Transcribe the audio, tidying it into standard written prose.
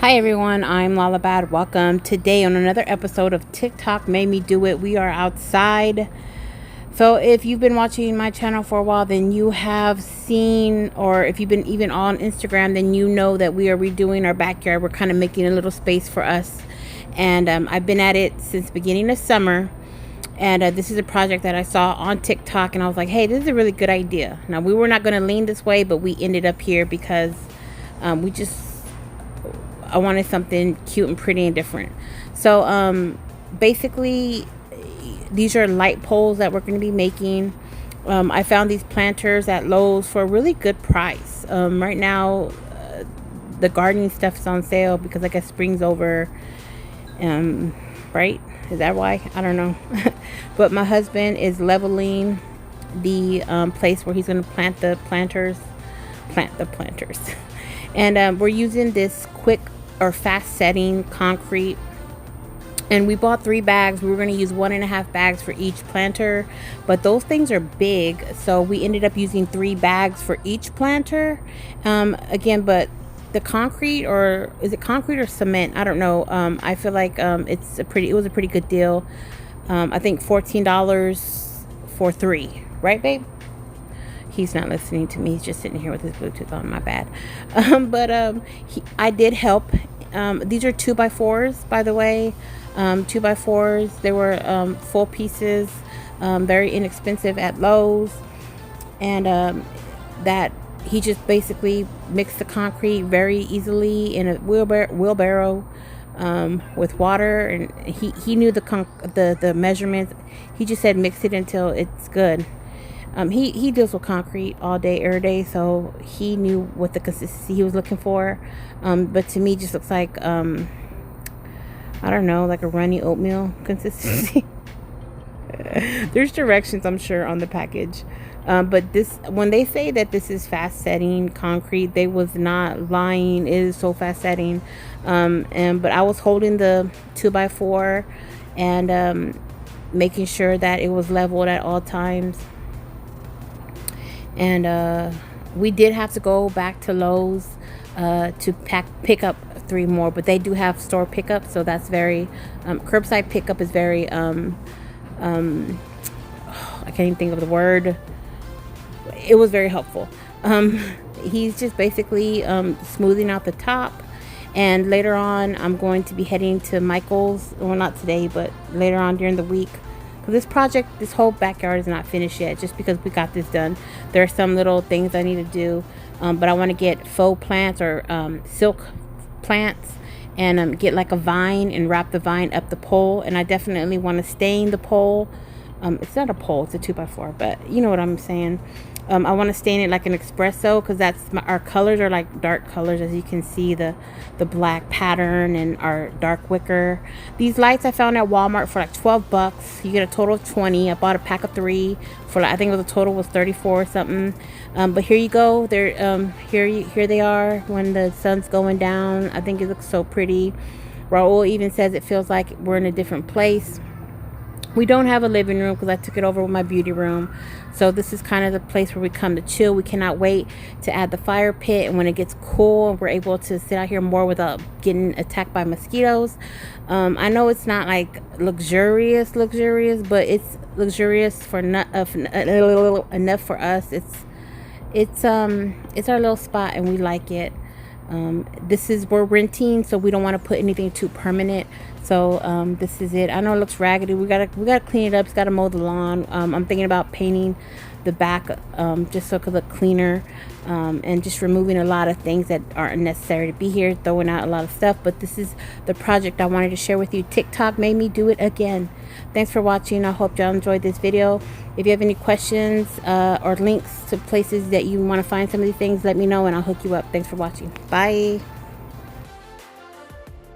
Hi everyone, I'm Lala Bad. Welcome today on another episode of TikTok Made Me Do It. We are outside. So if you've been watching my channel for a while, then you have seen, or if you've been even on Instagram, then you know that we are redoing our backyard. We're kind of making a little space for us. And I've been at it since beginning of summer. And this is a project that I saw on TikTok, and I was like, hey, this is a really good idea. Now, we were not going to lean this way, but we ended up here because I wanted something cute and pretty and different. So basically, these are light poles that we're going to be making. I found these planters at Lowe's for a really good price. Right now, the gardening stuff is on sale because I guess spring's over. Right? Is that why? I don't know. But my husband is leveling the place where he's going to plant the planters. And we're using this quick or fast setting concrete, and we bought 3 bags. We were going to use 1.5 bags for each planter, but those things are big, so we ended up using 3 bags for each planter. Again, but the concrete, or is it concrete or cement, I don't know. I feel like it was a pretty good deal. I think $14 for 3, right babe? He's not listening to me. He's just sitting here with his Bluetooth on. My bad. I did help. These are 2x4s, by the way. 2x4s. They were full pieces, very inexpensive at Lowe's. And that he just basically mixed the concrete very easily in a wheelbarrow with water, and he knew the measurements. He just said mix it until it's good. He deals with concrete all day, every day, so he knew what the consistency he was looking for. But to me, it just looks like, I don't know, like a runny oatmeal consistency. There's directions, I'm sure, on the package. But this, when they say that this is fast setting concrete, they was not lying. It is so fast setting. But I was holding the 2x4 and making sure that it was leveled at all times. And we did have to go back to Lowe's to pick up 3 more, but they do have store pickup, so that's very curbside pickup is very I can't even think of the word. It was very helpful. He's just basically smoothing out the top, and later on I'm going to be heading to Michael's. Well, not today, but later on during the week. This project, this whole backyard is not finished yet, just because we got this done. There are some little things I need to do, but I want to get faux plants or silk plants, and get like a vine and wrap the vine up the pole. And I definitely want to stain the pole. It's not a pole, it's a 2x4, but you know what I'm saying. I want to stain it like an espresso, because our colors are like dark colors, as you can see, the black pattern and our dark wicker. These lights I found at Walmart for like $12. You get a total of 20. I bought a pack of 3 for like, I think it was a total was 34 or something. But here you go. They're here they are when the sun's going down. I think it looks so pretty. Raul even says it feels like we're in a different place. We don't have a living room because I took it over with my beauty room. So this is kind of the place where we come to chill. We cannot wait to add the fire pit, and when it gets cool, we're able to sit out here more without getting attacked by mosquitoes. I know it's not like luxurious, but it's luxurious for enough for us. It's our little spot, and we like it. We're renting, so we don't want to put anything too permanent. So this is it. I know it looks raggedy. We gotta clean it up. It's gotta mow the lawn. I'm thinking about painting the back just so it could look cleaner, and just removing a lot of things that aren't necessary to be here, throwing out a lot of stuff. But this is the project I wanted to share with you. TikTok made me do it again. Thanks for watching. I hope y'all enjoyed this video. If you have any questions or links to places that you want to find some of these things, let me know and I'll hook you up. Thanks for watching. Bye.